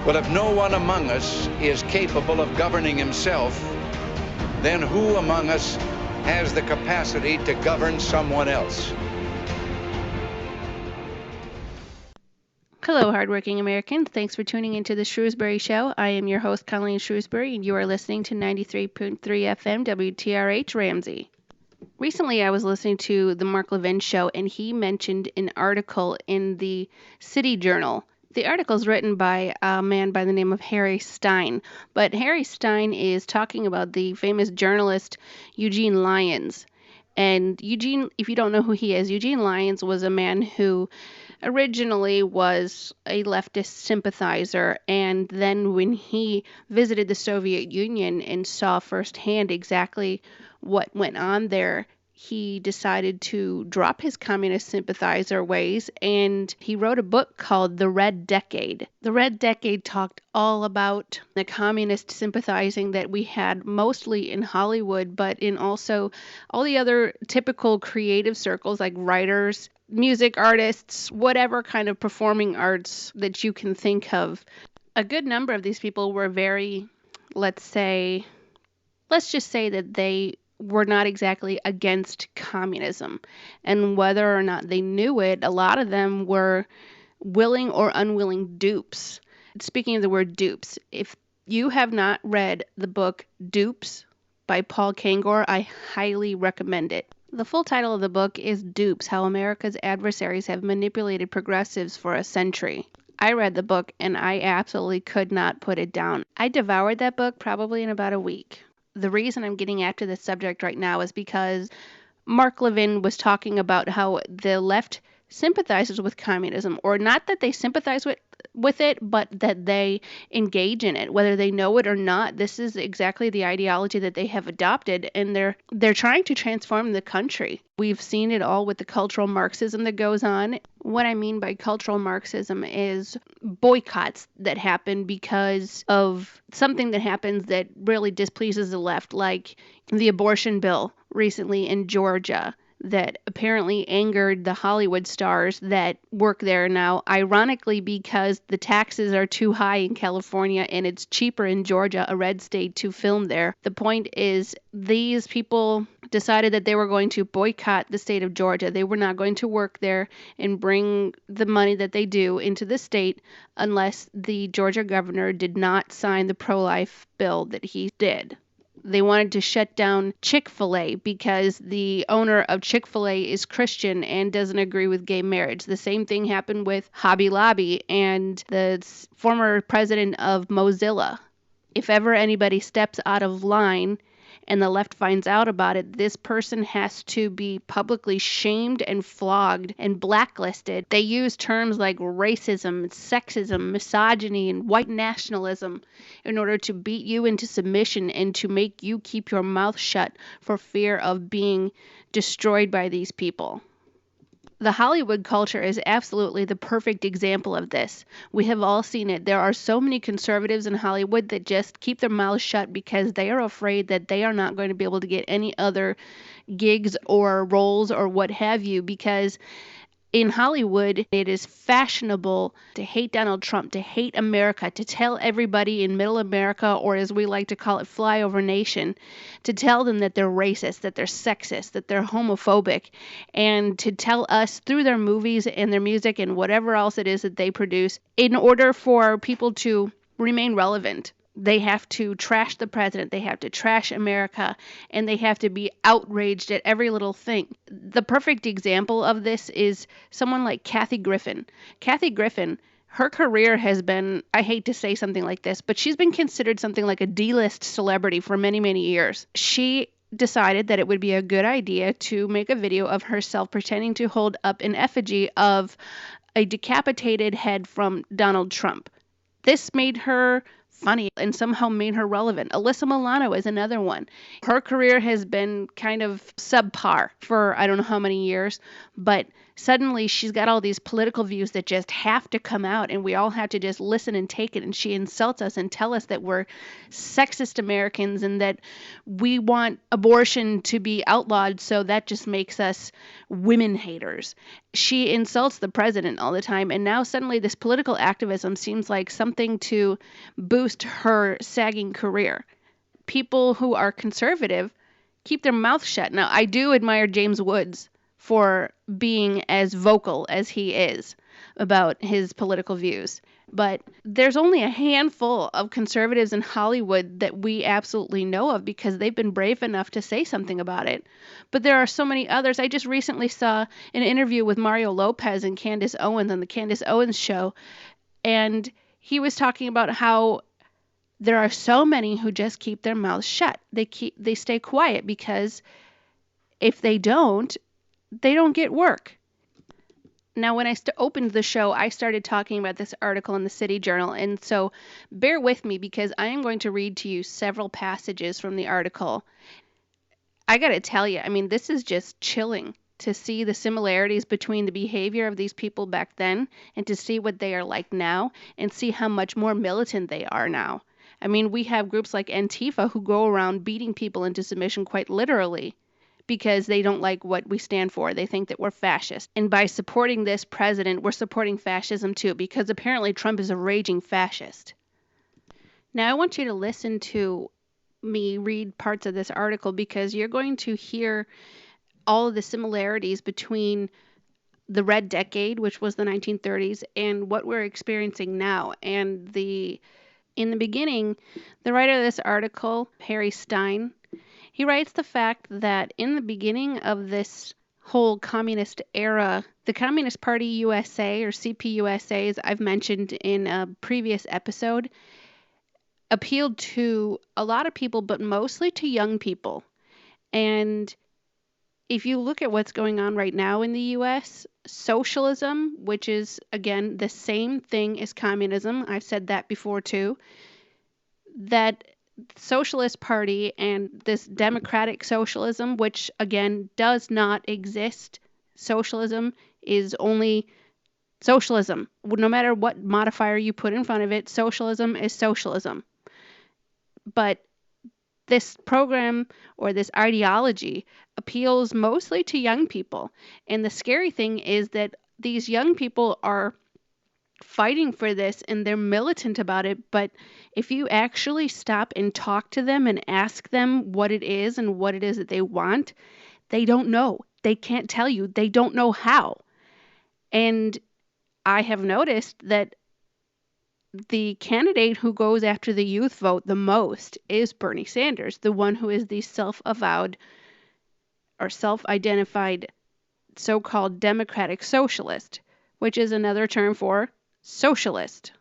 Well, if no one among us is capable of governing himself, then who among us has the capacity to govern someone else? Hello, hardworking Americans. Thanks for tuning into the Shrewsbury Show. I am your host, Colleen Shrewsbury, and you are listening to 93.3 FM WTRH Ramsey. Recently, I was listening to the Mark Levin show, and he mentioned an article in the City Journal. The article is written by a man by the name of Harry Stein, but Harry Stein is talking about the famous journalist Eugene Lyons. And Eugene, if you don't know who he is, Eugene Lyons was a man who originally was a leftist sympathizer, and then when he visited the Soviet Union and saw firsthand exactly what went on there, he decided to drop his communist sympathizer ways, and he wrote a book called The Red Decade. The Red Decade talked all about the communist sympathizing that we had mostly in Hollywood, but in also all the other typical creative circles like writers, music artists, whatever kind of performing arts that you can think of. A good number of these people were very, let's just say that they were not exactly against communism. And whether or not they knew it, a lot of them were willing or unwilling dupes. Speaking of the word dupes, if you have not read the book Dupes by Paul Kangor, I highly recommend it. The full title of the book is Dupes: How America's Adversaries Have Manipulated Progressives for a Century. I read the book and I absolutely could not put it down. I devoured that book probably in about a week. The reason I'm getting after this subject right now is because Mark Levin was talking about how the left sympathizes with communism, or not that they sympathize with it, but that they engage in it, whether they know it or not. This is exactly the ideology that they have adopted, and they're trying to transform the country. We've seen it all with the cultural Marxism that goes on. What I mean by cultural Marxism is boycotts that happen because of something that happens that really displeases the left, like the abortion bill recently in Georgia that apparently angered the Hollywood stars that work there now, ironically because the taxes are too high in California and it's cheaper in Georgia, a red state, to film there. The point is, these people decided that they were going to boycott the state of Georgia. They were not going to work there and bring the money that they do into the state unless the Georgia governor did not sign the pro-life bill that he did. They wanted to shut down Chick-fil-A because the owner of Chick-fil-A is Christian and doesn't agree with gay marriage. The same thing happened with Hobby Lobby and the former president of Mozilla. If ever anybody steps out of line and the left finds out about it, this person has to be publicly shamed and flogged and blacklisted. They use terms like racism, sexism, misogyny, and white nationalism in order to beat you into submission and to make you keep your mouth shut for fear of being destroyed by these people. The Hollywood culture is absolutely the perfect example of this. We have all seen it. There are so many conservatives in Hollywood that just keep their mouths shut because they are afraid that they are not going to be able to get any other gigs or roles or what have you, because in Hollywood, it is fashionable to hate Donald Trump, to hate America, to tell everybody in Middle America, or as we like to call it, Flyover Nation, to tell them that they're racist, that they're sexist, that they're homophobic, and to tell us through their movies and their music and whatever else it is that they produce, in order for people to remain relevant. They have to trash the president, they have to trash America, and they have to be outraged at every little thing. The perfect example of this is someone like Kathy Griffin. Kathy Griffin, her career has been, I hate to say something like this, but she's been considered something like a D-list celebrity for many, many years. She decided that it would be a good idea to make a video of herself pretending to hold up an effigy of a decapitated head from Donald Trump. This made her funny and somehow made her relevant. Alyssa Milano is another one. Her career has been kind of subpar for I don't know how many years, but Suddenly she's got all these political views that just have to come out, and we all have to just listen and take it, and she insults us and tell us that we're sexist Americans and that we want abortion to be outlawed, so that just makes us women haters. She insults the president all the time, and now suddenly this political activism seems like something to boost her sagging career. People who are conservative keep their mouth shut. Now, I do admire James Woods for being as vocal as he is about his political views. But there's only a handful of conservatives in Hollywood that we absolutely know of because they've been brave enough to say something about it. But there are so many others. I just recently saw an interview with Mario Lopez and Candace Owens on the Candace Owens show, and he was talking about how there are so many who just keep their mouths shut. They stay quiet because if they don't get work. Now, when I opened the show, I started talking about this article in the City Journal, and so bear with me because I am going to read to you several passages from the article. I got to tell you, I mean, this is just chilling to see the similarities between the behavior of these people back then and to see what they are like now and see how much more militant they are now. I mean, we have groups like Antifa who go around beating people into submission quite literally, because they don't like what we stand for. They think that we're fascist. And by supporting this president, we're supporting fascism too, because apparently Trump is a raging fascist. Now, I want you to listen to me read parts of this article because you're going to hear all of the similarities between the Red Decade, which was the 1930s, and what we're experiencing now. And in the beginning, the writer of this article, Harry Stein, he writes the fact that in the beginning of this whole communist era, the Communist Party USA, or CPUSA, as I've mentioned in a previous episode, appealed to a lot of people, but mostly to young people. And if you look at what's going on right now in the US, socialism, which is, again, the same thing as communism, I've said that before too, that Socialist Party and this democratic socialism, which again does not exist. Socialism is only socialism. No matter what modifier you put in front of it, socialism is socialism. But this program or this ideology appeals mostly to young people. And the scary thing is that these young people are fighting for this and they're militant about it, but if you actually stop and talk to them and ask them what it is and what it is that they want, they don't know. They can't tell you. They don't know how. And I have noticed that the candidate who goes after the youth vote the most is Bernie Sanders, the one who is the self-avowed or self-identified so-called democratic socialist, which is another term for socialist.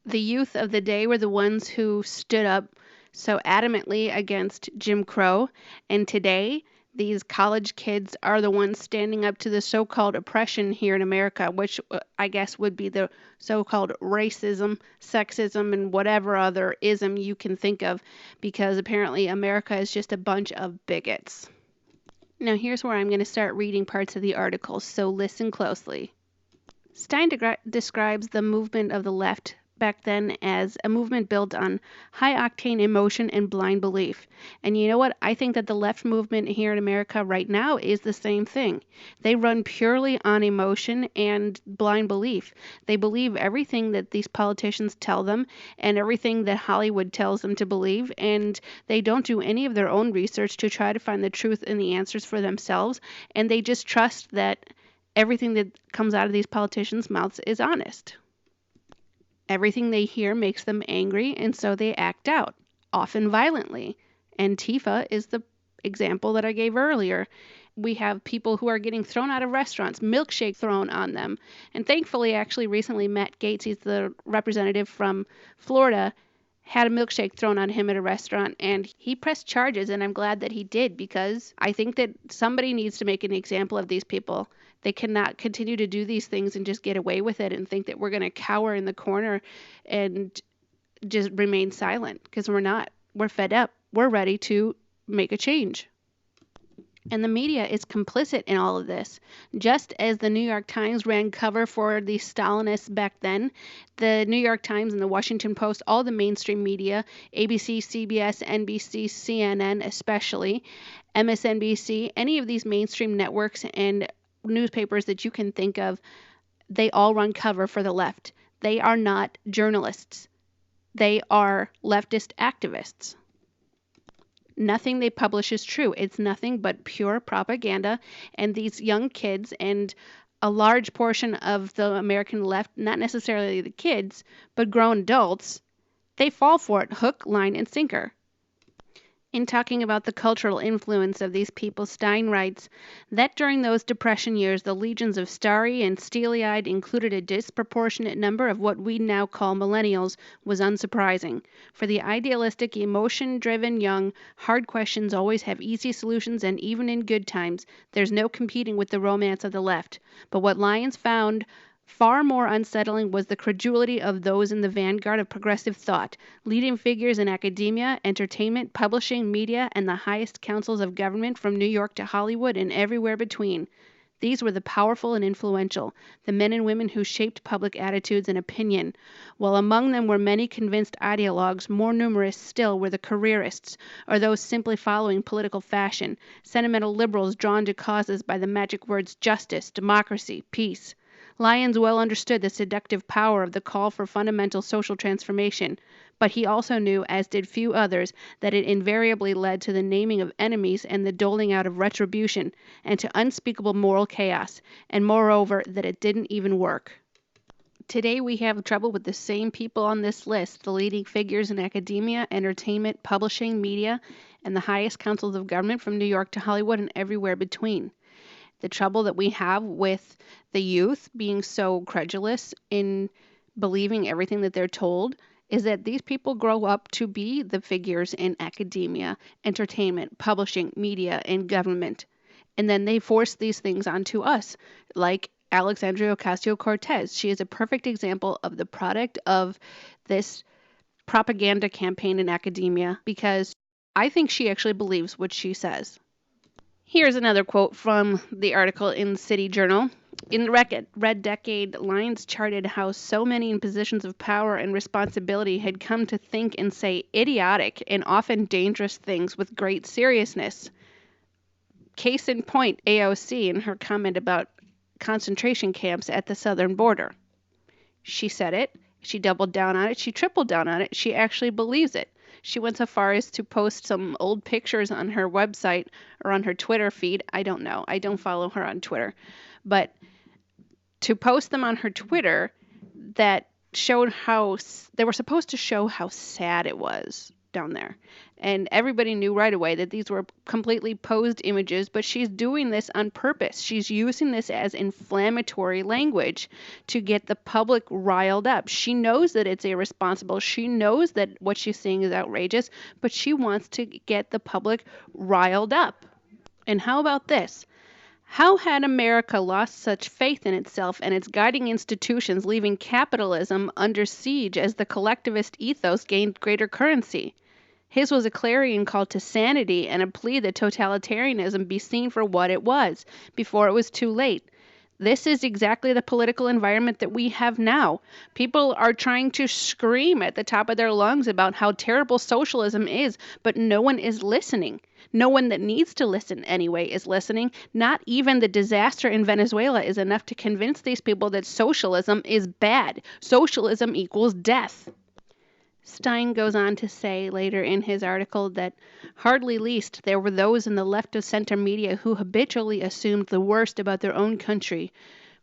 The youth of the day were the ones who stood up so adamantly against Jim Crow, and today these college kids are the ones standing up to the so-called oppression here in America, which I guess would be the so-called racism, sexism, and whatever other ism you can think of, because apparently America is just a bunch of bigots. Now here's where I'm going to start reading parts of the article, so listen closely. Stein describes the movement of the left back then as a movement built on high-octane emotion and blind belief. And you know what? I think that the left movement here in America right now is the same thing. They run purely on emotion and blind belief. They believe everything that these politicians tell them and everything that Hollywood tells them to believe, and they don't do any of their own research to try to find the truth and the answers for themselves, and they just trust that everything that comes out of these politicians' mouths is honest. Everything they hear makes them angry, and so they act out, often violently. Antifa is the example that I gave earlier. We have people who are getting thrown out of restaurants, milkshake thrown on them. And thankfully, actually, recently, Matt Gaetz, he's the representative from Florida, had a milkshake thrown on him at a restaurant, and he pressed charges, and I'm glad that he did, because I think that somebody needs to make an example of these people. They cannot continue to do these things and just get away with it and think that we're going to cower in the corner and just remain silent, because we're not. We're fed up. We're ready to make a change. And the media is complicit in all of this. Just as the New York Times ran cover for the Stalinists back then, the New York Times and the Washington Post, all the mainstream media, ABC, CBS, NBC, CNN especially, MSNBC, any of these mainstream networks and newspapers that you can think of, they all run cover for the left. They are not journalists. They are leftist activists. Nothing they publish is true. It's nothing but pure propaganda. And these young kids and a large portion of the American left, not necessarily the kids, but grown adults, they fall for it hook, line, and sinker. In talking about the cultural influence of these people, Stein writes that during those Depression years, the legions of starry and steely-eyed included a disproportionate number of what we now call millennials was unsurprising. For the idealistic, emotion-driven young, hard questions always have easy solutions, and even in good times, there's no competing with the romance of the left. But what Lyons found far more unsettling was the credulity of those in the vanguard of progressive thought, leading figures in academia, entertainment, publishing, media, and the highest councils of government from New York to Hollywood and everywhere between. These were the powerful and influential, the men and women who shaped public attitudes and opinion. While among them were many convinced ideologues, more numerous still were the careerists, or those simply following political fashion, sentimental liberals drawn to causes by the magic words justice, democracy, peace. Lyons well understood the seductive power of the call for fundamental social transformation, but he also knew, as did few others, that it invariably led to the naming of enemies and the doling out of retribution, and to unspeakable moral chaos, and moreover that it didn't even work. Today we have trouble with the same people on this list, the leading figures in academia, entertainment, publishing, media, and the highest councils of government from New York to Hollywood and everywhere between. The trouble that we have with the youth being so credulous in believing everything that they're told is that these people grow up to be the figures in academia, entertainment, publishing, media, and government. And then they force these things onto us, like Alexandria Ocasio-Cortez. She is a perfect example of the product of this propaganda campaign in academia, because I think she actually believes what she says. Here's another quote from the article in City Journal. In the Red Decade, Lyons charted how so many in positions of power and responsibility had come to think and say idiotic and often dangerous things with great seriousness. Case in point, AOC in her comment about concentration camps at the southern border. She said it, she doubled down on it, she tripled down on it, she actually believes it. She went so far as to post some old pictures on her website or on her Twitter feed. I don't know. I don't follow her on Twitter. But to post them on her Twitter that showed how they were supposed to show how sad it was down there. And everybody knew right away that these were completely posed images, but she's doing this on purpose. She's using this as inflammatory language to get the public riled up. She knows that it's irresponsible. She knows that what she's saying is outrageous, but she wants to get the public riled up. And how about this? How had America lost such faith in itself and its guiding institutions, leaving capitalism under siege as the collectivist ethos gained greater currency? His was a clarion call to sanity and a plea that totalitarianism be seen for what it was, before it was too late. This is exactly the political environment that we have now. People are trying to scream at the top of their lungs about how terrible socialism is, but no one is listening. No one that needs to listen anyway is listening. Not even the disaster in Venezuela is enough to convince these people that socialism is bad. Socialism equals death. Stein goes on to say later in his article that hardly least there were those in the left-of-center media who habitually assumed the worst about their own country.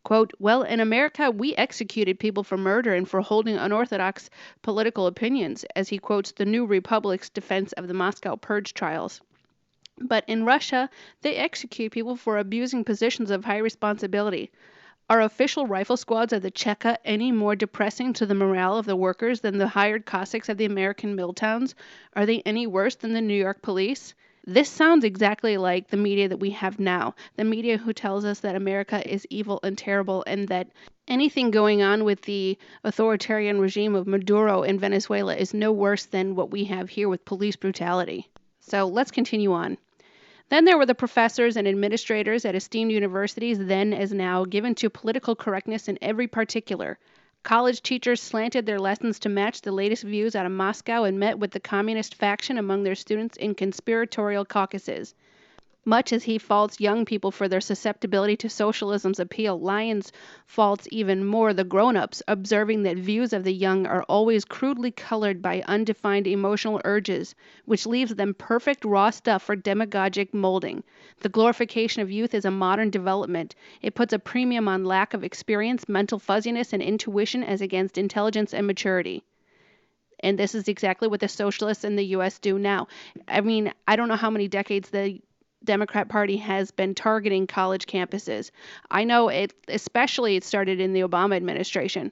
Quote, well, in America, we executed people for murder and for holding unorthodox political opinions, as he quotes the New Republic's defense of the Moscow Purge trials. But in Russia, they execute people for abusing positions of high responsibility. Are official rifle squads of the Cheka any more depressing to the morale of the workers than the hired Cossacks of the American mill towns? Are they any worse than the New York police? This sounds exactly like the media that we have now, the media who tells us that America is evil and terrible and that anything going on with the authoritarian regime of Maduro in Venezuela is no worse than what we have here with police brutality. So let's continue on. Then there were the professors and administrators at esteemed universities, then as now, given to political correctness in every particular. College teachers slanted their lessons to match the latest views out of Moscow and met with the communist faction among their students in conspiratorial caucuses. Much as he faults young people for their susceptibility to socialism's appeal, Lyons faults even more the grown-ups, observing that views of the young are always crudely colored by undefined emotional urges, which leaves them perfect raw stuff for demagogic molding. The glorification of youth is a modern development. It puts a premium on lack of experience, mental fuzziness, and intuition as against intelligence and maturity. And this is exactly what the socialists in the U.S. do now. I mean, I don't know how many decades the Democrat Party has been targeting college campuses. I know it started in the Obama administration,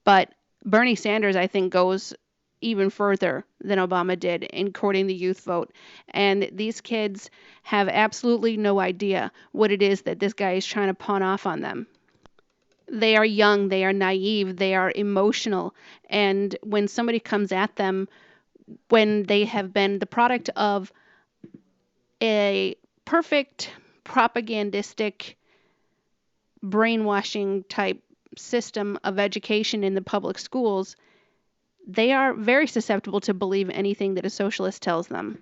but Bernie Sanders, I think, goes even further than Obama did in courting the youth vote. And these kids have absolutely no idea what it is that this guy is trying to pawn off on them. They are young, they are naive, they are emotional. And when somebody comes at them, when they have been the product of a perfect propagandistic brainwashing type system of education in the public schools, they are very susceptible to believe anything that a socialist tells them.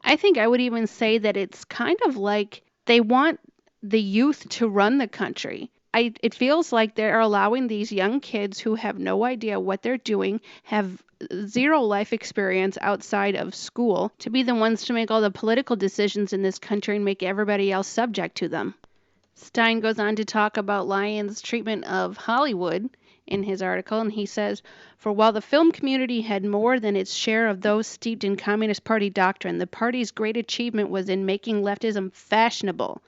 I think I would even say that it's kind of like they want the youth to run the country. It feels like they're allowing these young kids who have no idea what they're doing, have zero life experience outside of school, to be the ones to make all the political decisions in this country and make everybody else subject to them. Stein goes on to talk about Lyons' treatment of Hollywood in his article, and he says, "For while the film community had more than its share of those steeped in Communist Party doctrine, the party's great achievement was in making leftism fashionable.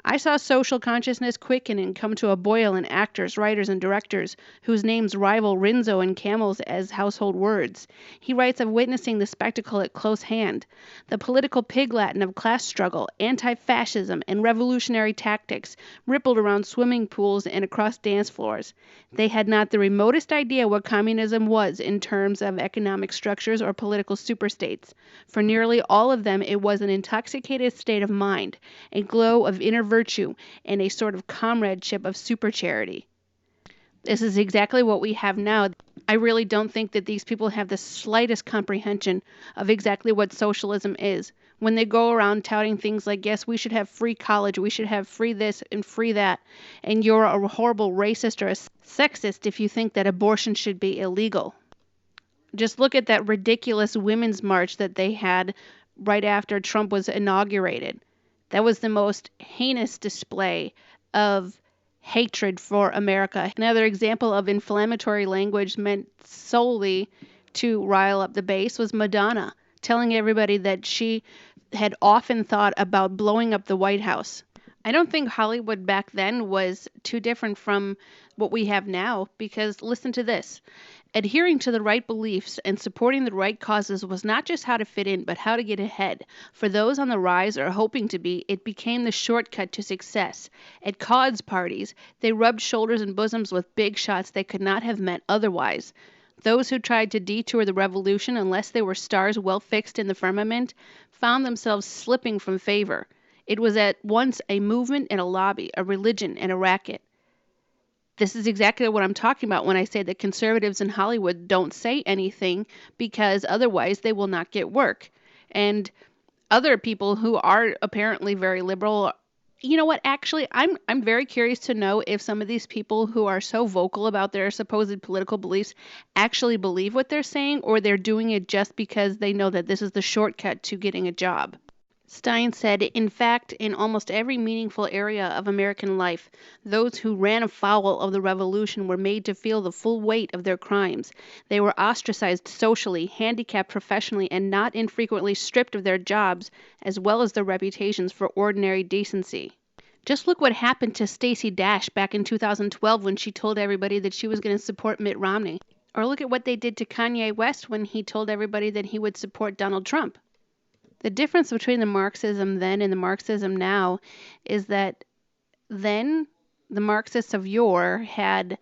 I saw social consciousness quicken and come to a boil in actors, writers, and directors whose names rival Rinzo and Camel's as household words. He writes of witnessing the spectacle at close hand. The political pig Latin of class struggle, anti-fascism, and revolutionary tactics rippled around swimming pools and across dance floors. They had not the remotest idea what communism was in terms of economic structures or political superstates. For nearly all of them it was an intoxicated state of mind, a glow of inner virtue, and a sort of comradeship of super charity." This is exactly what we have now. I really don't think that these people have the slightest comprehension of exactly what socialism is. When they go around touting things like, yes, we should have free college, we should have free this and free that, and you're a horrible racist or a sexist if you think that abortion should be illegal. Just look at that ridiculous women's march that they had right after Trump was inaugurated. That was the most heinous display of hatred for America. Another example of inflammatory language meant solely to rile up the base was Madonna, telling everybody that she had often thought about blowing up the White House. I don't think Hollywood back then was too different from what we have now, because listen to this. Adhering to the right beliefs and supporting the right causes was not just how to fit in, but how to get ahead. For those on the rise or hoping to be, it became the shortcut to success. At COD's parties, they rubbed shoulders and bosoms with big shots they could not have met otherwise. Those who tried to detour the revolution, unless they were stars well fixed in the firmament, found themselves slipping from favor. It was at once a movement and a lobby, a religion and a racket. This is exactly what I'm talking about when I say that conservatives in Hollywood don't say anything because otherwise they will not get work. And other people who are apparently very liberal, you know what, actually, I'm very curious to know if some of these people who are so vocal about their supposed political beliefs actually believe what they're saying, or they're doing it just because they know that this is the shortcut to getting a job. Stein said, "In fact, in almost every meaningful area of American life, those who ran afoul of the revolution were made to feel the full weight of their crimes. They were ostracized socially, handicapped professionally, and not infrequently stripped of their jobs as well as their reputations for ordinary decency." Just look what happened to Stacey Dash back in 2012 when she told everybody that she was going to support Mitt Romney. Or look at what they did to Kanye West when he told everybody that he would support Donald Trump. The difference between the Marxism then and the Marxism now is that then the Marxists of yore had